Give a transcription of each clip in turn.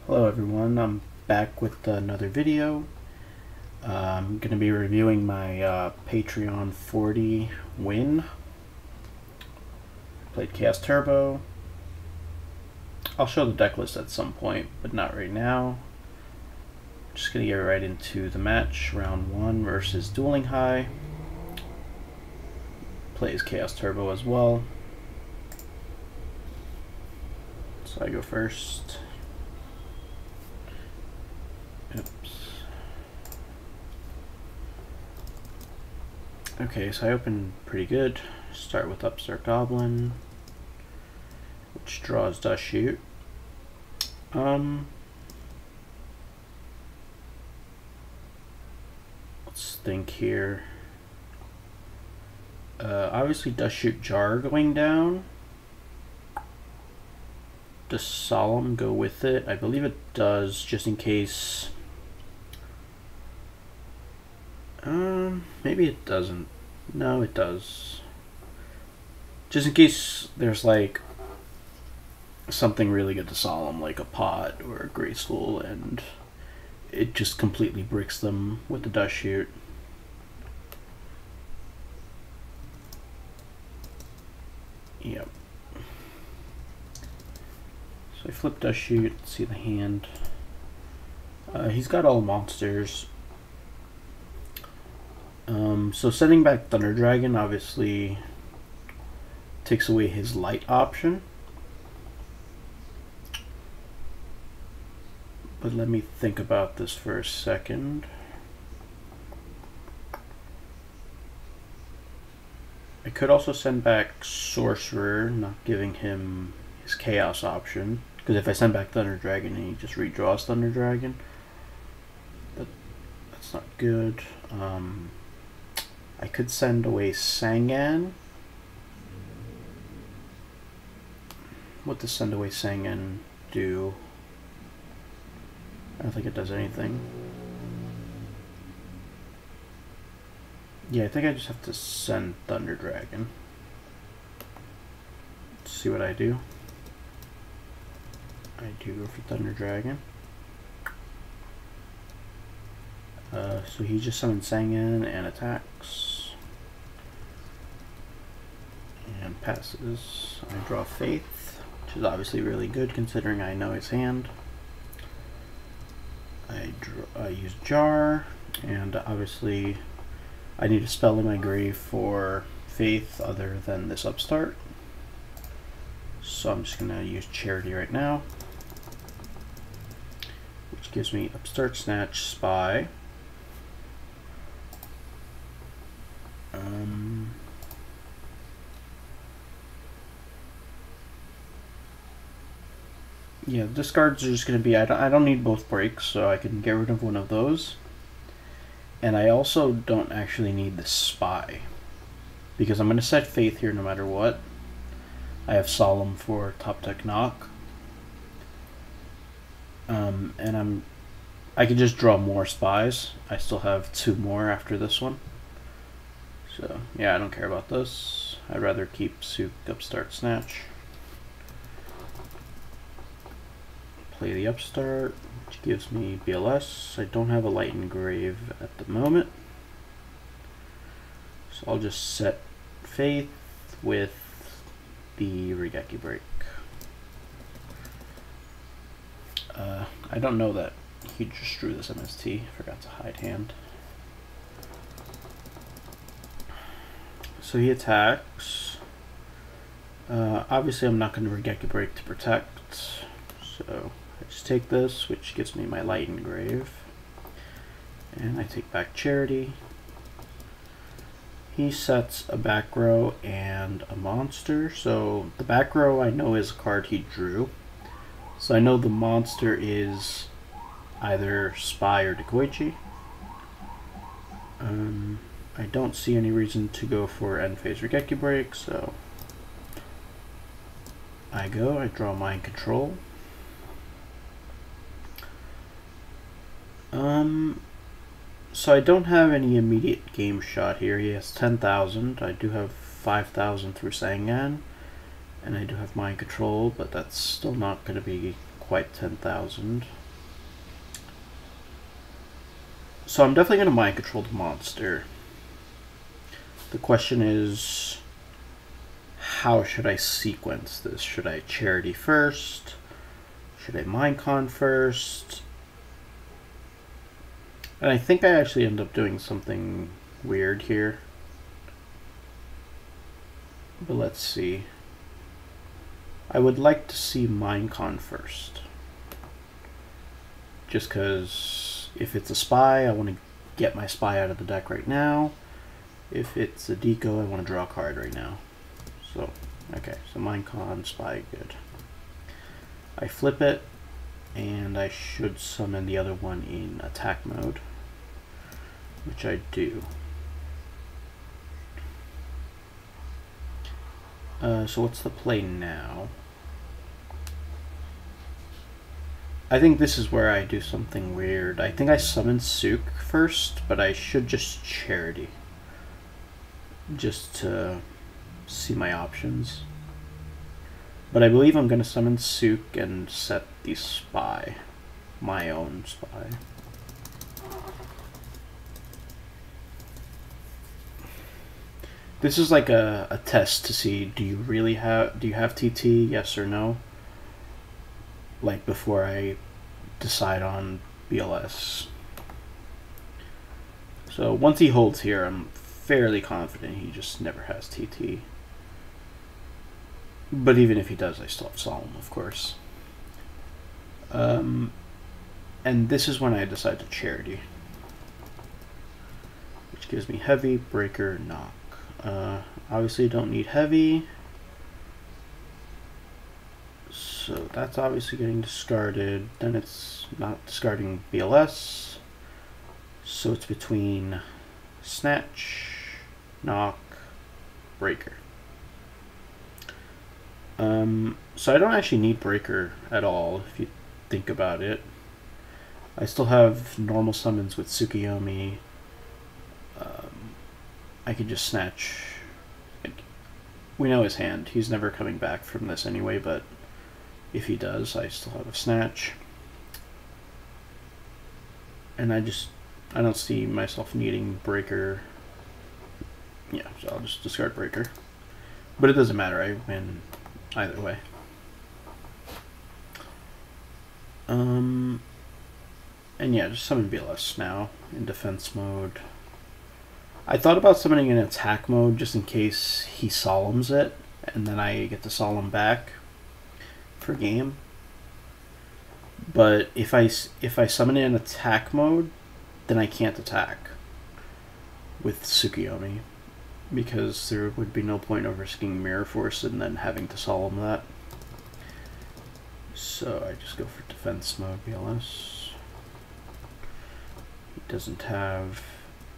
Hello everyone, I'm back with another video. I'm going to be reviewing my Patreon 40 win. Played Chaos Turbo. I'll show the deck list at some point, but not right now. Just going to get right into the match. Round 1 versus Duelinghigh. Plays Chaos Turbo as well. So I go first. Oops. Okay, so I open pretty good. Start with Upstart Goblin, which draws Dust Shoot. Let's think here. Obviously Dust Shoot Jar going down. Does Solemn go with it? I believe it does, just in case. Maybe it doesn't. No, it does. Just in case there's like something really good to Solemn, like a pot or a Graceful, and it just completely bricks them with the Dust Shoot. Yep. So I flip Dust Shoot, see the hand. He's got all monsters. So sending back Thunder Dragon obviously takes away his light option. But let me think about this for a second. I could also send back Sorcerer, not giving him his Chaos option. Because if I send back Thunder Dragon, he just redraws Thunder Dragon. But that's not good. I could send away Sangan. What does send away Sangan do? I don't think it does anything. Yeah, I think I just have to send Thunder Dragon. Let's see what I do. I do go for Thunder Dragon. So he just summons Sangan and attacks. And passes. I draw Faith, which is obviously really good considering I know his hand. I use Jar, and obviously I need a spell in my grave for Faith other than this Upstart. So I'm just going to use Charity right now, which gives me Upstart, Snatch, Spy. Yeah, discards are just going to be, I don't need both breaks, so I can get rid of one of those. And I also don't actually need the Spy, because I'm going to set Faith here no matter what. I have Solemn for top deck knock. And I can just draw more Spies. I still have 2 more after this one. So, yeah, I don't care about this. I'd rather keep Souk, Upstart, Snatch. Play the Upstart, which gives me BLS. I don't have a Light Engrave at the moment. So I'll just set Faith with the Regeki Break. I don't know that he just drew this MST. Forgot to hide hand. So he attacks. Obviously I'm not going to Regeki Break to protect. So I just take this, which gives me my Light Engrave. And I take back Charity. He sets a back row and a monster. So the back row I know is a card he drew. So I know the monster is either Spy or Dekoichi. I don't see any reason to go for end phase Regeki Break, so I draw Mind Control. So I don't have any immediate game shot here. He has 10,000. I do have 5,000 through Sangan, and I do have Mind Control, but that's still not going to be quite 10,000. So I'm definitely going to mind control the monster. The question is, how should I sequence this? Should I charity first? Should I mind con first? And I think I actually end up doing something weird here. But let's see. I would like to see mind con first. Just because if it's a spy, I want to get my spy out of the deck right now. If it's a deco, I want to draw a card right now. So, okay, so mind con, spy, good. I flip it, and I should summon the other one in attack mode, which I do. So what's the play now? I think this is where I do something weird. I think I summon Sook first, but I should just charity. Just to see my options. But I believe I'm going to summon Sook and set the spy. My own spy. This is like a test to see, do you have TT, yes or no? Like before I decide on BLS. So once he holds here, I'm fairly confident he just never has TT. But even if he does, I still have Solemn, of course. And this is when I decide to charity. Which gives me heavy, breaker, knock. Obviously don't need heavy. So that's obviously getting discarded. Then it's not discarding BLS. So it's between snatch, knock, breaker. So I don't actually need breaker at all if you think about it. I still have normal summons with Tsukiyomi. I could just snatch. We know his hand. He's never coming back from this anyway, but if he does, I still have a snatch. And I don't see myself needing breaker. Yeah, so I'll just discard breaker. But it doesn't matter, I win either way. And yeah, just summon BLS now in defense mode. I thought about summoning in attack mode just in case he solemns it, and then I get to solemn back for game. But if I summon it in attack mode, then I can't attack with Tsukiyomi, because there would be no point of risking Mirror Force and then having to solemn that. So I just go for defense mode BLS. He doesn't have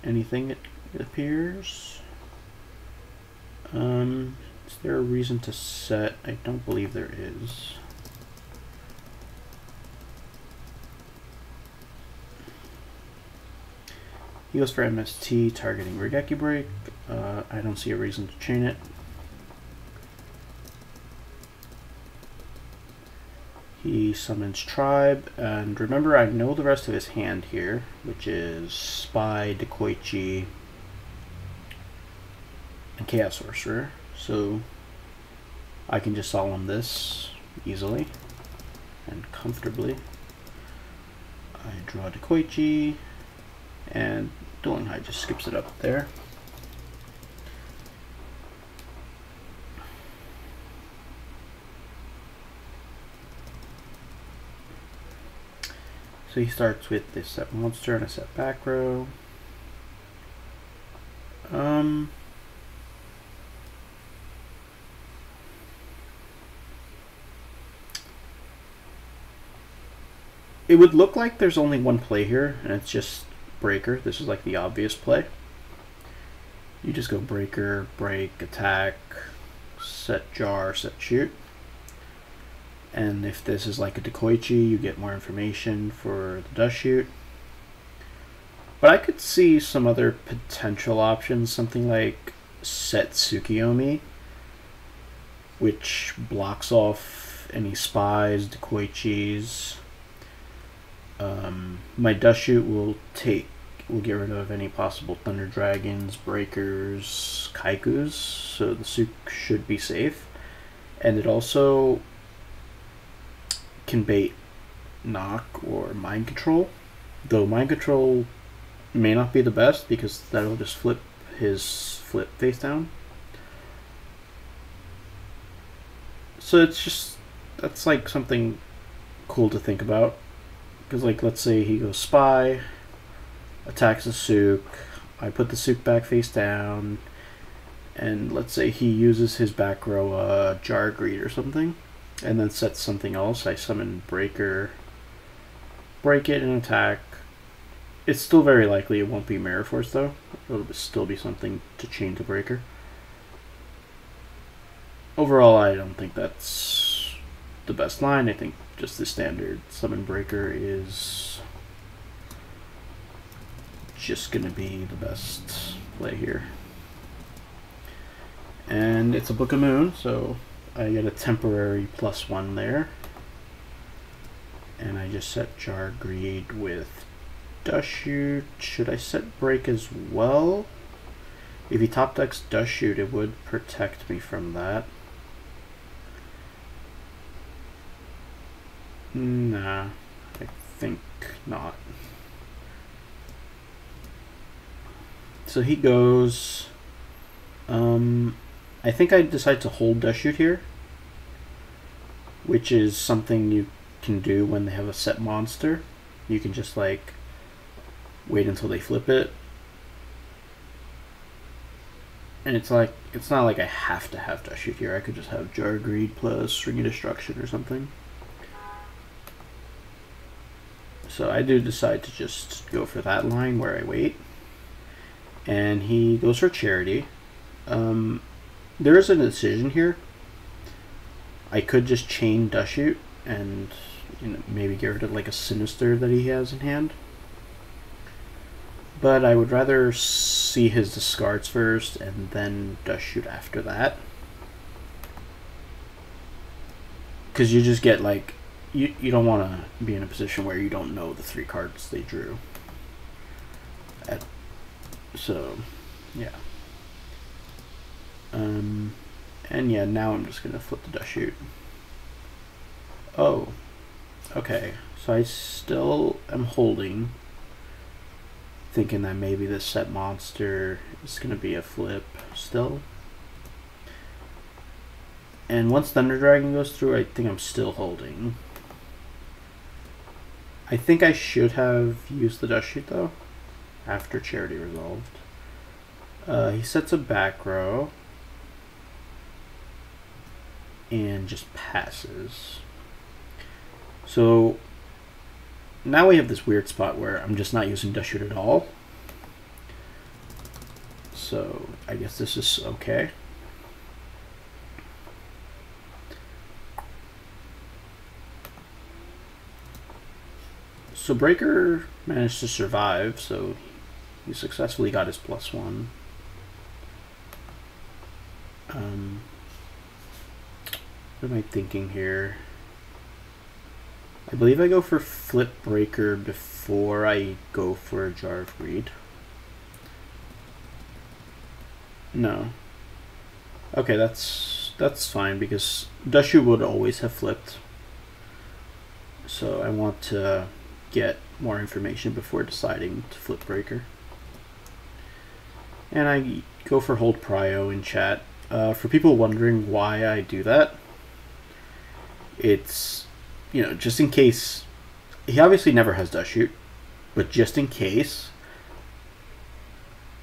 anything, it appears. Is there a reason to set? I don't believe there is. He goes for MST, targeting Regeki Break. I don't see a reason to chain it. He summons Tribe, and remember I know the rest of his hand here, which is Spy, Dekoichi, and Chaos Sorcerer, so I can just solemn this easily and comfortably. I draw Dekoichi, and Duelinghigh just skips it up there. So he starts with this set monster and a set back row. It would look like there's only one play here, and it's just breaker. This is like the obvious play. You just go breaker, break, attack, set jar, set shoot. And if this is like a Dekoichi, you get more information for the dust shoot. But I could see some other potential options, something like set Tsukiyomi, which blocks off any spies, decoy cheese. My dust shoot will get rid of any possible thunder dragons, breakers, kaikus, so the suit should be safe. And it also can bait knock or mind control, though mind control may not be the best because that'll just flip his flip face down. So that's like something cool to think about, because like let's say he goes spy, attacks the souk, I put the souk back face down, and let's say he uses his back row jar greed or something, and then sets something else. I summon breaker, break it and attack. It's still very likely it won't be Mirror Force though. It'll still be something to chain to breaker. Overall, I don't think that's the best line. I think just the standard summon breaker is just going to be the best play here. And it's a Book of Moon, so I get a temporary +1 there. And I just set Jar Greed with Dust Shoot. Should I set Break as well? If he top decks Dust Shoot, it would protect me from that. Nah, I think not. So he goes. I think I decide to hold Dust Shoot here, which is something you can do when they have a set monster. You can just like wait until they flip it, and it's not like I have to have Dust Shoot here. I could just have Jar Greed plus Ring of Destruction or something. So I do decide to just go for that line where I wait. And he goes for Charity. There is a decision here. I could just chain Dust Shoot and maybe get rid of like a Sinister that he has in hand. But I would rather see his discards first and then Dust Shoot after that. Because you just get like, you don't want to be in a position where you don't know the 3 cards they drew. So, yeah. And yeah, now I'm just going to flip the Dust Shoot. Oh, okay. So I still am holding, thinking that maybe this set monster is going to be a flip still. And once Thunder Dragon goes through, I think I'm still holding. I think I should have used the Dust Shoot though, after Charity resolved. He sets a back row and just passes. So now we have this weird spot where I'm just not using Dust Shoot at all. So I guess this is okay. So Breaker managed to survive, so he successfully got his +1. What am I thinking here? I believe I go for Flip Breaker before I go for a Jar of Greed. No. Okay, that's fine because Dust Shoot would always have flipped. So I want to get more information before deciding to flip Breaker. And I go for Hold Prio in chat. For people wondering why I do that, it's, just in case. He obviously never has Dust Shoot, but just in case,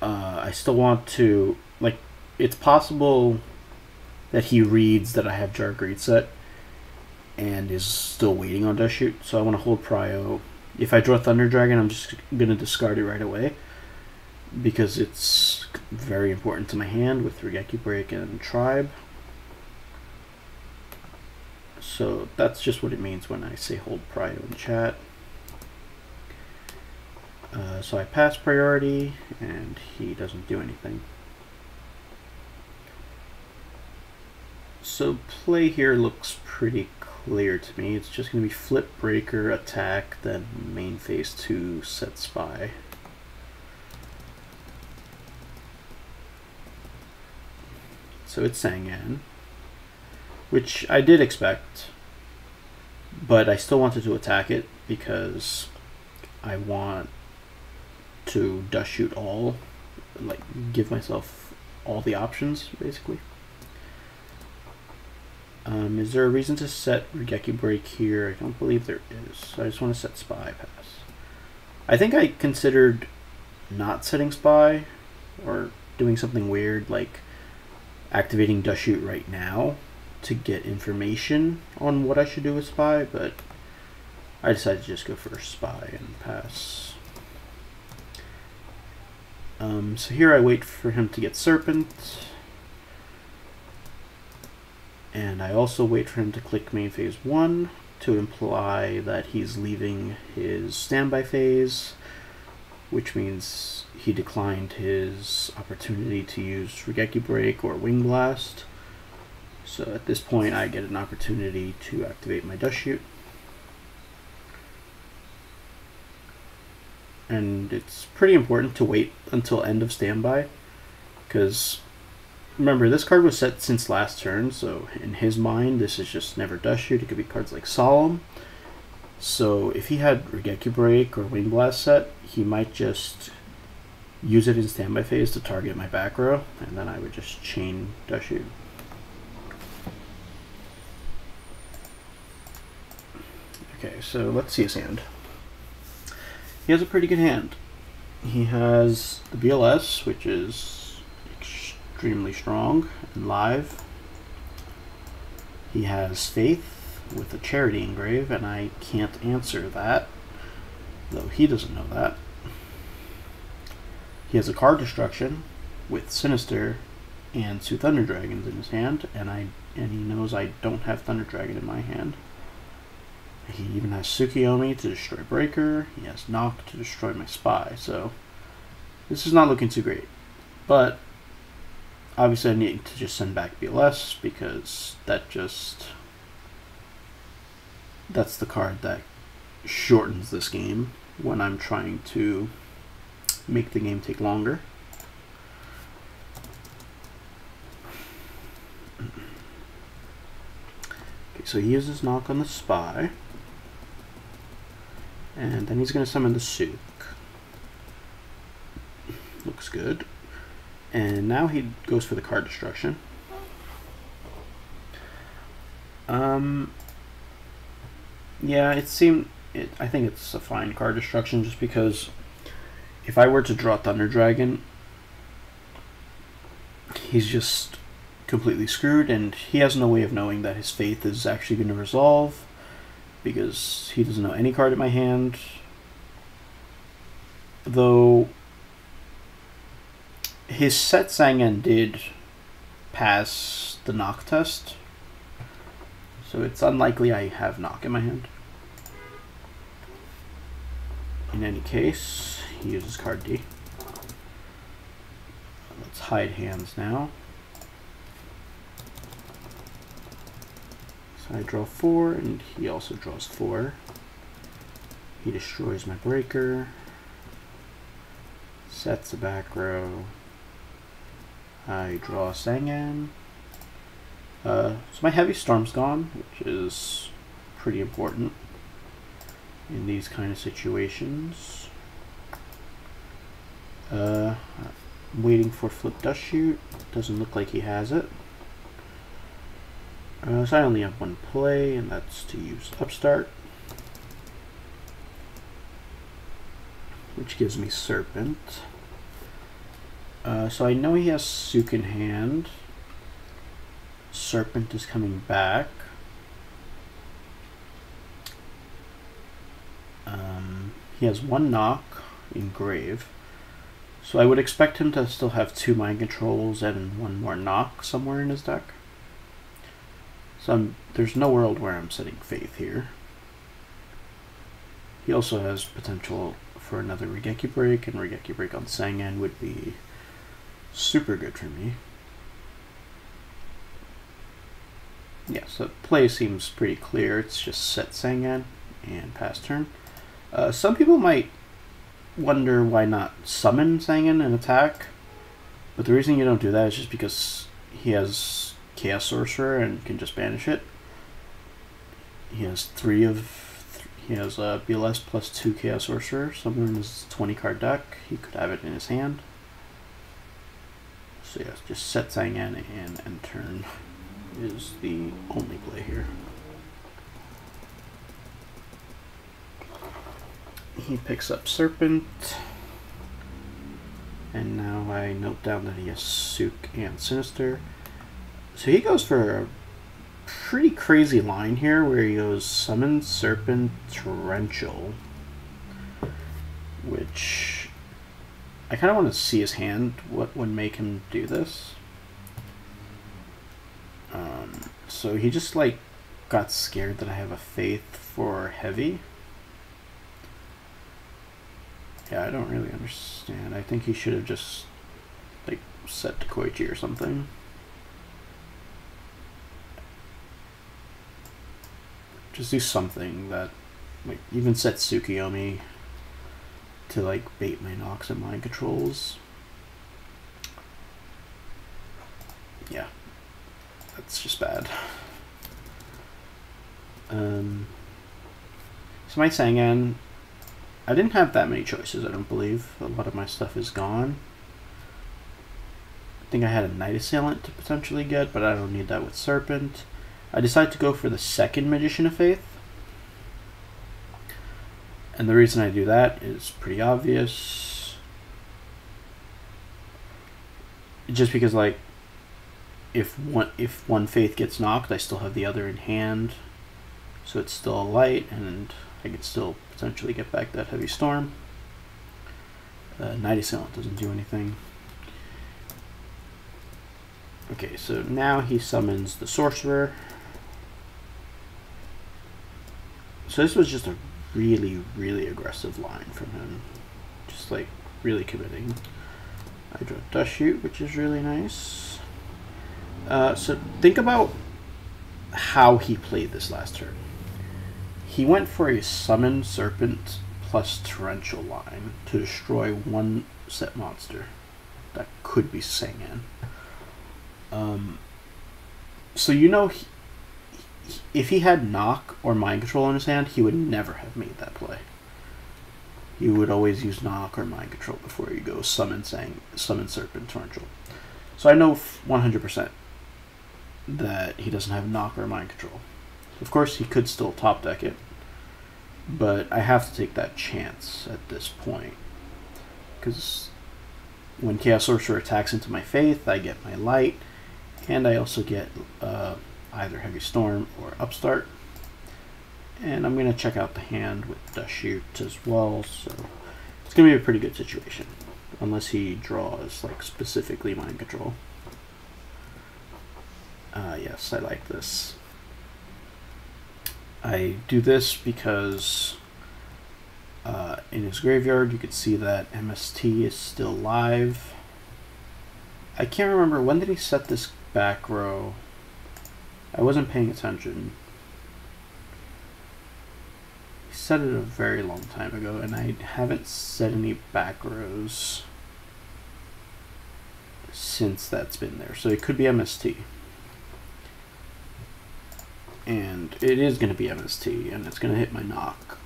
I still want to, like, it's possible that he reads that I have Jar Greed set and is still waiting on Dust Shoot, so I want to hold Prio. If I draw Thunder Dragon, I'm just going to discard it right away because it's very important to my hand with Regeki Break and Tribe. So that's just what it means when I say hold Prio in chat. So I pass priority and he doesn't do anything. So play here looks pretty clear to me. It's just going to be flip breaker, attack, then main phase 2, set spy. So it's Sangan, which I did expect, but I still wanted to attack it because I want to dust shoot all, like give myself all the options basically. Is there a reason to set Regeki Break here? I don't believe there is, so I just want to set Spy Pass. I think I considered not setting Spy or doing something weird like activating Dust Shoot right now to get information on what I should do with Spy, but I decided to just go for Spy and pass. So here I wait for him to get Serpent, and I also wait for him to click main phase 1 to imply that he's leaving his standby phase, which means he declined his opportunity to use Regeki Break or Wing Blast. So at this point I get an opportunity to activate my Dust Shoot. And it's pretty important to wait until end of standby, because remember, this card was set since last turn, so in his mind this is just never Dust Shoot. It could be cards like Solemn. So if he had Regeki Break or Wing Blast set, he might just use it in standby phase to target my back row, and then I would just chain Dust Shoot. Okay, so let's see his hand. He has a pretty good hand. He has the BLS, which is extremely strong and live. He has Faith with a Charity engrave, and I can't answer that, though he doesn't know that. He has a card Destruction with Sinister and 2 Thunder Dragons in his hand, and he knows I don't have Thunder Dragon in my hand. He even has Tsukiyomi to destroy Breaker. He has Knock to destroy my Spy. So this is not looking too great. But obviously I need to just send back BLS because that's the card that shortens this game when I'm trying to make the game take longer. Okay, so he uses Knock on the Spy. And then he's going to summon the Sook. Looks good. And now he goes for the card Destruction. Yeah, I think it's a fine card Destruction, just because if I were to draw Thunder Dragon, he's just completely screwed, and he has no way of knowing that his Faith is actually going to resolve, because he doesn't know any card in my hand. Though his set Sangan did pass the Knock test, so it's unlikely I have Knock in my hand. In any case, he uses card D. Let's hide hands now. So I draw 4, and he also draws 4. He destroys my Breaker, sets a back row. I draw Sangan. So my Heavy Storm's gone, which is pretty important in these kind of situations. I'm waiting for Flip Dust Shoot. Doesn't look like he has it. So I only have one play, and that's to use Upstart, which gives me Serpent. So I know he has Sook in hand. Serpent is coming back. He has 1 Knock in Grave, so I would expect him to still have 2 Mind Controls and 1 more Knock somewhere in his deck. So there's no world where I'm setting Faith here. He also has potential for another Regeki Break, and Regeki Break on Sangan would be super good for me. Yeah, so play seems pretty clear. It's just set Sangan and pass turn. Some people might wonder why not summon Sangan and attack, but the reason you don't do that is just because he has Chaos Sorcerer and can just banish it. He has he has BLS plus 2 Chaos Sorcerer, somewhere in his 20 card deck. He could have it in his hand. So yeah, just set Sangan and end turn is the only play here. He picks up Serpent, and now I note down that he has Sook and Sinister. So he goes for a pretty crazy line here where he goes Summon Serpent Torrential, which I kind of want to see his hand, what would make him do this. So he just like got scared that I have a Faith for heavy. Yeah, I don't really understand. I think he should have just like set to Koichi or something. Just do something that, like, even set Tsukiyomi to like bait my Nox and mind controls. Yeah, that's just bad. So my Sangan, I didn't have that many choices, I don't believe. A lot of my stuff is gone. I think I had a Night Assailant to potentially get, but I don't need that with Serpent. I decided to go for the second Magician of Faith. And the reason I do that is pretty obvious. Just because, like, if one Faith gets knocked, I still have the other in hand. So it's still a light, and I could still potentially get back that Heavy Storm. Night Assailant doesn't do anything. Okay, so now he summons the Sorcerer. So this was just a really, really aggressive line from him. Just like really committing. I draw Dust Shoot, which is really nice. So think about how he played this last turn. He went for a Summon Serpent plus Torrential line to destroy one set monster. That could be Sangan. So you know, if he had Knock or Mind Control in his hand, he would never have made that play. He would always use Knock or Mind Control before you go Summon Serpent Torrential. So I know 100% that he doesn't have Knock or Mind Control. Of course, he could still top deck it, but I have to take that chance at this point, because when Chaos Sorcerer attacks into my Faith, I get my Light, and I also get either Heavy Storm or Upstart. And I'm going to check out the hand with Dust Shoot as well, so it's going to be a pretty good situation, unless he draws like specifically Mind Control. Yes, I like this. I do this because in his graveyard you could see that MST is still live. I can't remember, when did he set this back row? I wasn't paying attention. He set it a very long time ago, and I haven't set any back rows since that's been there. So it could be MST. And it is going to be MST, and it's going to hit my Knock.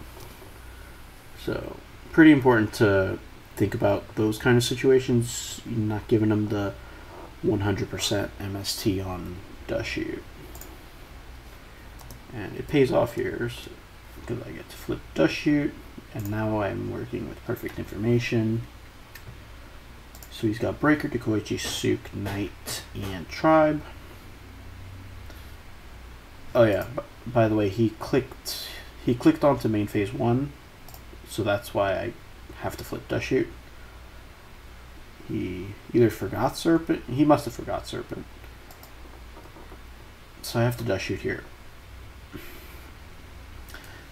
So, pretty important to think about those kind of situations. You're not giving them the 100% MST on Dust Shoot. And it pays off here, so, because I get to flip Dust Shoot, and now I'm working with perfect information. So he's got Breaker, Dekoichi, Sook, Knight, and Tribe. Oh yeah, by the way, he clicked onto main phase 1, so that's why I have to flip Dust Shoot. He either forgot Serpent, he must have forgot Serpent. So I have to Dust Shoot here.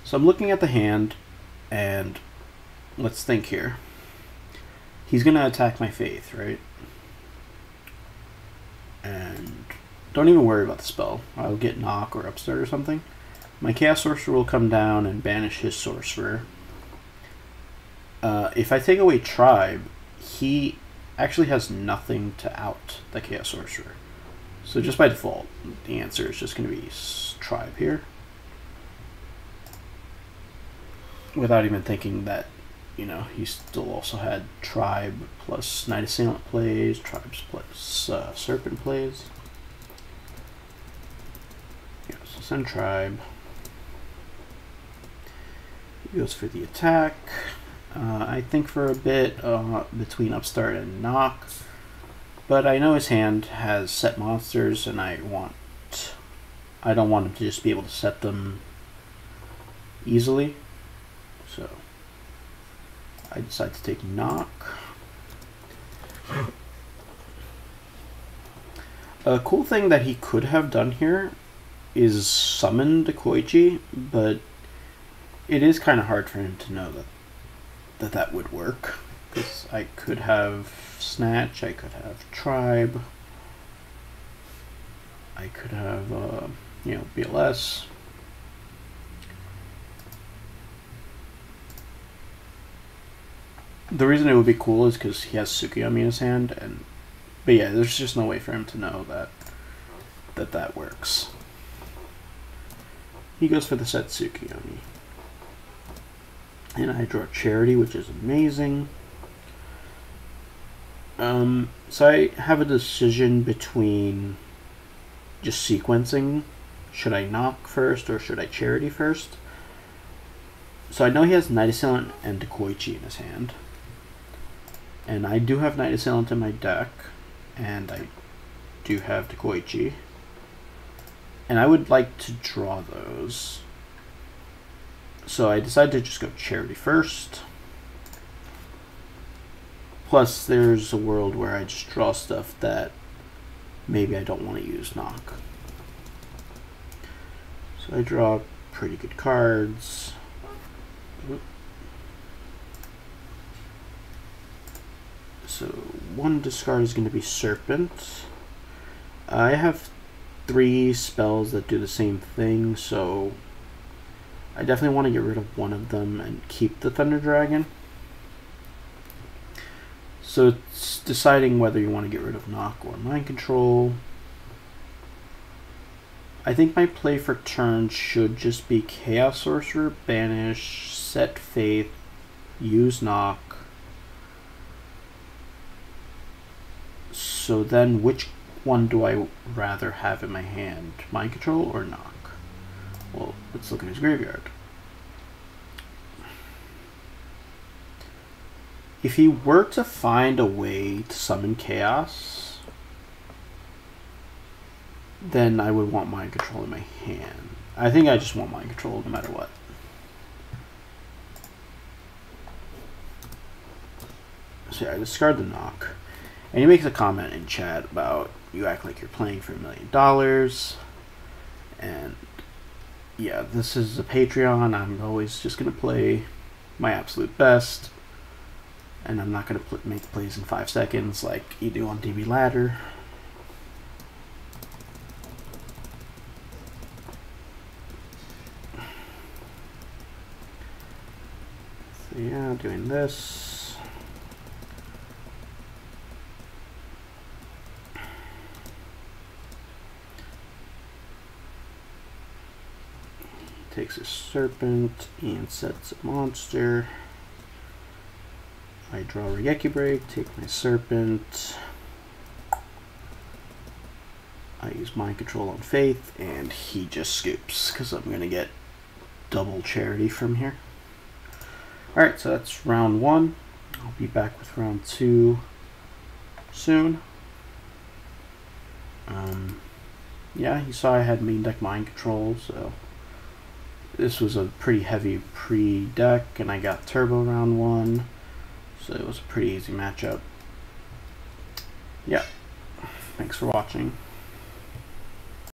So I'm looking at the hand, and let's think here. He's gonna attack my Faith, right? And don't even worry about the spell. I'll get knock or upstart or something. My Chaos Sorcerer will come down and banish his Sorcerer. If I take away Tribe, he actually has nothing to out the Chaos Sorcerer. So just by default, the answer is just going to be Tribe here. Without even thinking that, you know, he still also had Tribe plus Knight Assailant plays, Tribes plus Serpent plays. Yeah, so send Tribe. He goes for the attack. I think for a bit between Upstart and Knock, but I know his hand has set monsters, and I don't want him to just be able to set them easily. So I decide to take Knock. A cool thing that he could have done here is summon the Koichi, but it is kind of hard for him to know that would work, because I could have Snatch, I could have Tribe, I could have you know, BLS. The reason it would be cool is because he has Tsukuyomi in his hand, but yeah, there's just no way for him to know that works. He goes for the set Tsukuyomi. And I draw Charity, which is amazing. So I have a decision between just sequencing. Should I Knock first or should I Charity first? So I know he has Knight Assailant and Koichi in his hand. And I do have Knight Assailant in my deck. And I do have Koichi. And I would like to draw those. So I decided to just go Charity first. Plus, there's a world where I just draw stuff that maybe I don't want to use Knock. So I draw pretty good cards. So one discard is going to be Serpent. I have 3 spells that do the same thing, so I definitely want to get rid of one of them and keep the Thunder Dragon. So it's deciding whether you want to get rid of Knock or Mind Control. I think my play for turn should just be Chaos Sorcerer, Banish, Set Faith, use Knock. So then which one do I rather have in my hand? Mind Control or Knock? Well, let's look in his graveyard. If he were to find a way to summon Chaos, then I would want Mind Control in my hand. I think I just want Mind Control no matter what. So yeah, I discard the Knock. And he makes a comment in chat about, you act like you're playing for $1 million. And yeah, this is a Patreon. I'm always just going to play my absolute best. And I'm not going to make plays in 5 seconds like you do on DB Ladder. So yeah, doing this. Takes a Serpent and sets a monster. I draw Regeki Break, take my Serpent. I use Mind Control on Faith, and he just scoops, because I'm going to get double Charity from here. Alright, so that's round 1. I'll be back with round 2 soon. Yeah, you saw I had main deck Mind Control, so this was a pretty heavy pre-deck, and I got Turbo round 1, so it was a pretty easy matchup. Yeah, thanks for watching.